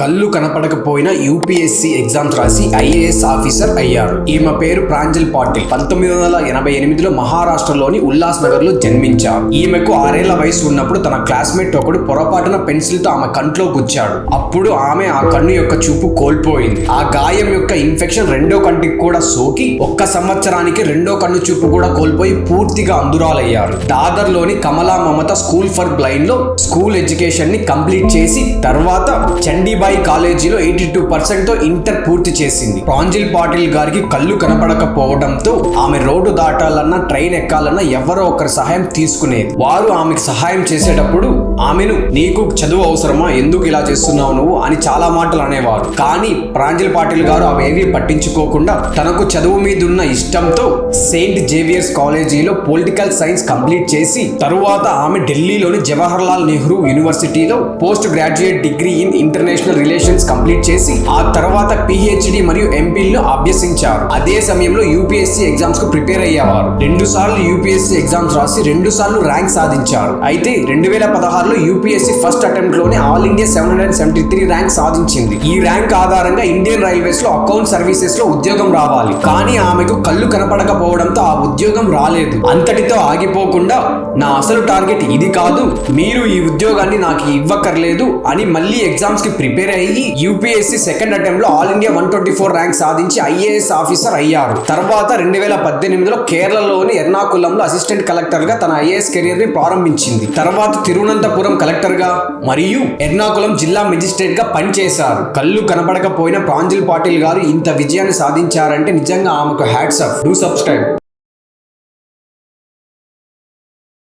కళ్ళు కనపడకపోయినా UPSC exams రాసి IAS officer అయ్యారు. ఈమె పేరు ప్రాంజల్ పాటిల్. 1988లో మహారాష్ట్రలోని ఉల్లాస్ నగర్ లో జన్మించారు. ఈమెకు 6 ఏళ్ల వయసు ఉన్నప్పుడు తన క్లాస్మేట్ ఒకడు పొరపాటున పెన్సిల్ తో ఆమె కంట్లో గుచ్చాడు. అప్పుడు ఆమె ఆ కన్ను యొక్క చూపు కోల్పోయింది. ఆ గాయం యొక్క ఇన్ఫెక్షన్ రెండో కంటికి కూడా సోకి 1 సంవత్సరానికి రెండో కన్ను చూపు కూడా కోల్పోయి పూర్తిగా అంధురాలయ్యారు. దాదర్ లోని కమలా మమత స్కూల్ ఫర్ బ్లైండ్ లో స్కూల్ ఎడ్యుకేషన్ ని కంప్లీట్ చేసి తర్వాత చండీబాయి కాలేజీలో 82% తో ఇంటర్ పూర్తి చేసింది. ప్రాంజల్ పాటిల్ గారికి కళ్ళు కనపడకపోవడంతో ఆమె రోడ్డు దాటాలన్నా ట్రైన్ ఎక్కాలన్నా ఎవరో ఒకరి సహాయం తీసుకునేది. వారు ఆమెకు సహాయం చేసేటప్పుడు ఆమెను నీకు చదువు అవసరమా, ఎందుకు ఇలా చేస్తున్నావు నువ్వు అని చాలా మాటలు అనేవారు. కానీ ప్రాంజల్ పాటిల్ గారు అవేవి పట్టించుకోకుండా తనకు చదువు మీద ఉన్న ఇష్టంతో సెయింట్ జేవియర్స్ కాలేజీలో పొలిటికల్ సైన్స్ కంప్లీట్ చేసి తరువాత ఆమె ఢిల్లీలోని జవహర్ లాల్ నెహ్రూ యూనివర్సిటీలో post graduate degree in international relations complete చేసి ఆ తర్వాత పిహెచ్డి మరియు ఎంపీలను అభ్యసించారు. అదే సమయంలో యూపీఎస్సీ ఎగ్జామ్స్ కు ప్రిపేర్ అయ్యేవారు. 2 సార్లు యూపీఎస్సీ ఎగ్జామ్స్ రాసి 2 సార్లు ర్యాంక్ సాధించారు. అయితే 2016లో యూపీఎస్సీ ఫస్ట్ అటెంప్ట్ లోనే ఆల్ ఇండియా 773 ర్యాంక్ సాధించింది. ఈ ర్యాంక్ ఆధారంగా ఇండియన్ రైల్వేస్ లో అకౌంట్ సర్వీసెస్ లో ఉద్యోగం రావాలి. కానీ ఆమెకు కళ్ళు కనపడకపోవడంతో ఆ ఉద్యోగం రాలేదు. అంతటితో ఆగిపోకుండా నా అసలు టార్గెట్ ఇది కాదు, మీరు ఈ ఉద్యోగాన్ని నాకు ఇవ్వక్కర్లేదు అని మళ్ళీ ఎగ్జామ్స్ కి ప్రిపేర్ అయ్యి యూపీఎస్సీ సెకండ్ అటెంప్ట్ లో ఆల్ ఇండియా 124 ర్యాంక్ సాధించి ఐఏఎస్ ఆఫీసర్ అయ్యారు. తర్వాత 2018లో కేరళలోని ఎర్నాకులంలో అసిస్టెంట్ కలెక్టర్ గా తన ఐఏఎస్ కెరీర్ ని ప్రారంభించింది. తర్వాత తిరువనంతపురం కలెక్టర్ గా మరియు ఎర్నాకులం జిల్లా మెజిస్ట్రేట్ గా పనిచేశారు. కళ్ళు కనపడకపోయిన ప్రాంజల్ పాటిల్ గారు ఇంత విజయాన్ని సాధించారంటే నిజంగా ఆమెకు హ్యాట్స్ ఆఫ్. Do subscribe.